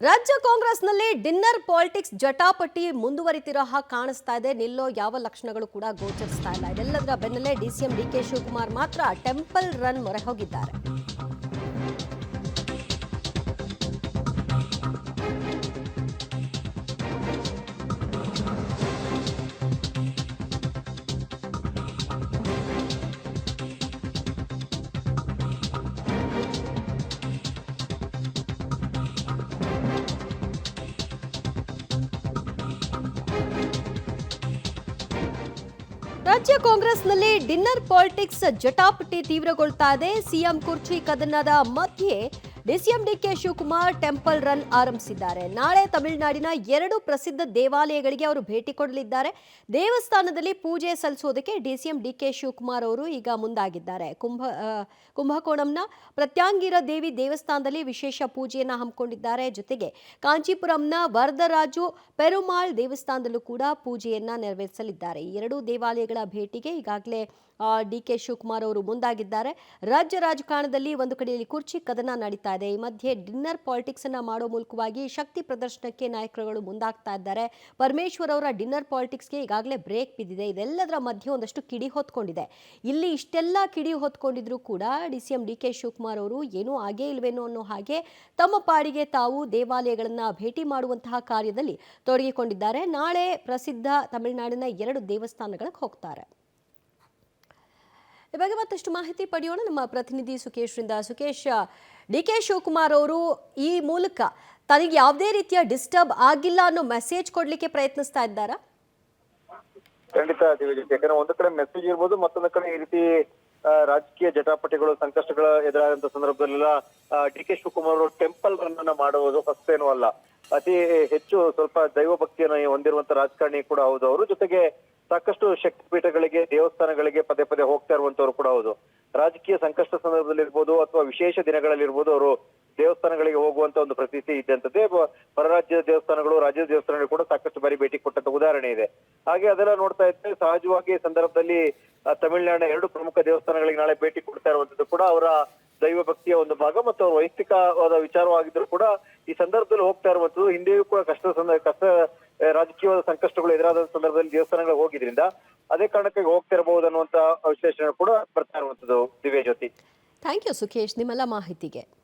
ರಾಜ್ಯ ಕಾಂಗ್ರೆಸ್ನಲ್ಲಿ dinner politics ಜಟಾಪಟಿ ಮುಂದುವರಿತಿರೋ ಹಾಗೆ ಕಾಣಿಸ್ತಾ ಇದೆ. ನಿಲ್ಲೋ ಯಾವ ಲಕ್ಷಣಗಳು ಕೂಡ ಗೋಚರಿಸ್ತಾ ಇಲ್ಲ. ಇದೆಲ್ಲದರ ಬೆನ್ನಲ್ಲೇ ಡಿಸಿಎಂ ಡಿಕೆ ಶಿವಕುಮಾರ್ ಮಾತ್ರ ಟೆಂಪಲ್ ರನ್ ಮೊರೆ ಹೋಗಿದ್ದಾರೆ. ರಾಜ್ಯ ಕಾಂಗ್ರೆಸ್ನಲ್ಲಿ ಡಿನ್ನರ್ ಪಾಲಿಟಿಕ್ಸ್ ಜಟಾಪಟಿ ತೀವ್ರಗೊಳ್ತಾ ಇದೆ. ಸಿಎಂ ಕುರ್ಚಿ ಕದನದ ಮಧ್ಯೆ DCM DK Shivakumar temple run ಆರಂಭಿಸಿದ್ದಾರೆ. ನಾಳೆ ತಮಿಳುನಾಡಿನ 2 ಪ್ರಸಿದ್ಧ ದೇವಾಲಯಗಳಿಗೆ ಅವರು ಭೇಟಿ ಕೊಡಲಿದ್ದಾರೆ. ದೇವಸ್ಥಾನದಲ್ಲಿ ಪೂಜೆ ಸಲ್ಲಿಸೋದಕ್ಕೆ ಡಿಸಿಎಂ ಡಿಕೆ ಶಿವಕುಮಾರ್ ಅವರು ಈಗ ಮುಂದಾಗಿದ್ದಾರೆ. ಕುಂಭಕೋಣಂನ ಪ್ರತ್ಯಾಂಗಿರ ದೇವಿ ದೇವಸ್ಥಾನದಲ್ಲಿ ವಿಶೇಷ ಪೂಜೆಯನ್ನು ಹಮ್ಮಿಕೊಂಡಿದ್ದಾರೆ. ಜೊತೆಗೆ ಕಾಂಚೀಪುರಂನ ವರದರಾಜು ಪೆರುಮಾಳ್ ದೇವಸ್ಥಾನದಲ್ಲೂ ಕೂಡ ಪೂಜೆಯನ್ನ ನೆರವೇರಿಸಲಿದ್ದಾರೆ. ಈ 2 ದೇವಾಲಯಗಳ ಭೇಟಿಗೆ ಈಗಾಗಲೇ ಡಿಕೆ ಶಿವಕುಮಾರ್ ಅವರು ಮುಂದಾಗಿದ್ದಾರೆ. ರಾಜ್ಯ ರಾಜಕಾರಣದಲ್ಲಿ ಒಂದು ಕಡೆಯಲ್ಲಿ ಕುರ್ಚಿ ಕದನ ನಡೀತಾ ಇದೆ. ಈ ಮಧ್ಯೆ ಡಿನ್ನರ್ ಪಾಲಿಟಿಕ್ಸ್ ಅನ್ನ ಮಾಡೋ ಮೂಲಕವಾಗಿ ಶಕ್ತಿ ಪ್ರದರ್ಶನಕ್ಕೆ ನಾಯಕರುಗಳು ಮುಂದಾಗ್ತಾ ಇದ್ದಾರೆ. ಪರಮೇಶ್ವರ್ ಅವರ ಡಿನ್ನರ್ ಪಾಲಿಟಿಕ್ಸ್ಗೆ ಈಗಾಗಲೇ ಬ್ರೇಕ್ ಬಿದ್ದಿದೆ. ಇದೆಲ್ಲದರ ಮಧ್ಯೆ ಒಂದಷ್ಟು ಕಿಡಿ ಹೊತ್ಕೊಂಡಿದೆ. ಇಲ್ಲಿ ಇಷ್ಟೆಲ್ಲ ಕಿಡಿ ಹೊತ್ಕೊಂಡಿದ್ರು ಕೂಡ ಡಿಸಿಎಂ ಡಿಕೆ ಶಿವಕುಮಾರ್ ಅವರು ಏನೂ ಆಗೇ ಇಲ್ವೇನೋ ಅನ್ನೋ ಹಾಗೆ ತಮ್ಮ ಪಾಡಿಗೆ ತಾವು ದೇವಾಲಯಗಳನ್ನ ಭೇಟಿ ಮಾಡುವಂತಹ ಕಾರ್ಯದಲ್ಲಿ ತೊಡಗಿಕೊಂಡಿದ್ದಾರೆ. ನಾಳೆ ಪ್ರಸಿದ್ಧ ತಮಿಳುನಾಡಿನ 2 ದೇವಸ್ಥಾನಗಳಿಗೆ ಹೋಗ್ತಾರೆ. ಈ ಬಗ್ಗೆ ಮತ್ತಷ್ಟು ಮಾಹಿತಿ ಪಡೆಯೋಣ ನಮ್ಮ ಪ್ರತಿನಿಧಿ ಸುಕೇಶ್ರಿಂದ. ಸುಕೇಶ್, ಡಿಕೆ ಶಿವಕುಮಾರ್ ಅವರು ಈ ಮೂಲಕ ತನಗೆ ಯಾವುದೇ ರೀತಿಯ ಡಿಸ್ಟರ್ಬ್ ಆಗಿಲ್ಲ ಅನ್ನೋ ಮೆಸೇಜ್ ಕೊಡ್ಲಿಕ್ಕೆ ಪ್ರಯತ್ನಿಸ್ತಾ ಇದ್ದಾರಾ? ಖಂಡಿತ ದಿವ್ಯ, ಯಾಕಂದ್ರೆ ಒಂದು ಕಡೆ ಮೆಸೇಜ್ ಇರ್ಬೋದು, ಮತ್ತೊಂದು ಕಡೆ ಈ ರೀತಿ ರಾಜಕೀಯ ಜಟಾಪಟಿಗಳು ಸಂಕಷ್ಟಗಳ ಎದುರಾದಂತ ಸಂದರ್ಭದಲ್ಲೆಲ್ಲ ಡಿ ಕೆ ಶಿವಕುಮಾರ್ ಅವರು ಟೆಂಪಲ್ ರನ್ ಅನ್ನ ಮಾಡುವುದು ಹೊಸತೇನೂ ಅಲ್ಲ. ಅತಿ ಹೆಚ್ಚು ಸ್ವಲ್ಪ ದೈವ ಭಕ್ತಿಯನ್ನು ಹೊಂದಿರುವಂತ ರಾಜಕಾರಣಿ ಕೂಡ ಹೌದು ಅವರು. ಜೊತೆಗೆ ಸಾಕಷ್ಟು ಶಕ್ತಿಪೀಠಗಳಿಗೆ, ದೇವಸ್ಥಾನಗಳಿಗೆ ಪದೇ ಪದೇ ಹೋಗ್ತಾ ಇರುವಂತವ್ರು ಕೂಡ ಹೌದು. ರಾಜಕೀಯ ಸಂಕಷ್ಟ ಸಂದರ್ಭದಲ್ಲಿರ್ಬೋದು ಅಥವಾ ವಿಶೇಷ ದಿನಗಳಲ್ಲಿರ್ಬೋದು ಅವರು ದೇವಸ್ಥಾನಗಳಿಗೆ ಹೋಗುವಂತ ಒಂದು ಪ್ರತೀತಿ ಇದ್ದಂಥದ್ದೇ. ಹೊರರಾಜ್ಯದ ದೇವಸ್ಥಾನಗಳು, ರಾಜ್ಯದ ದೇವಸ್ಥಾನಗಳು ಕೂಡ ಸಾಕಷ್ಟು ಬಾರಿ ಭೇಟಿ ಕೊಟ್ಟಂತ ಉದಾಹರಣೆ ಇದೆ. ಹಾಗೆ ಅದೆಲ್ಲ ನೋಡ್ತಾ ಇದ್ರೆ ಸಹಜವಾಗಿ ಸಂದರ್ಭದಲ್ಲಿ ತಮಿಳುನಾಡಿನ 2 ಪ್ರಮುಖ ದೇವಸ್ಥಾನಗಳಿಗೆ ನಾಳೆ ಭೇಟಿ ಕೊಡ್ತಾ ಇರುವಂತದ್ದು ಕೂಡ ಅವರ ದೈವ ಭಕ್ತಿಯ ಒಂದು ಭಾಗ ಮತ್ತು ಅವ್ರ ವೈಯಕ್ತಿಕವಾದ ವಿಚಾರವಾಗಿದ್ರು ಕೂಡ ಈ ಸಂದರ್ಭದಲ್ಲಿ ಹೋಗ್ತಾ ಇರುವಂತದ್ದು. ಹಿಂದೆಯೂ ಕೂಡ ಕಷ್ಟ ರಾಜಕೀಯವಾದ ಸಂಕಷ್ಟಗಳು ಎದುರಾದ ಸಂದರ್ಭದಲ್ಲಿ ದೇವಸ್ಥಾನಗಳಿಗೆ ಹೋಗಿದ್ರಿಂದ ಅದೇ ಕಾರಣಕ್ಕಾಗಿ ಹೋಗ್ತಾ ಇರಬಹುದು ಅನ್ನುವಂತ ವಿಶ್ಲೇಷಣೆ ಕೂಡ ಬರ್ತಾ ಇರುವಂತದ್ದು. ದಿವ್ಯ ಜ್ಯೋತಿ, ಥ್ಯಾಂಕ್ ಯು ಸುಖೇಶ್ ನಿಮ್ಮೆಲ್ಲ ಮಾಹಿತಿಗೆ.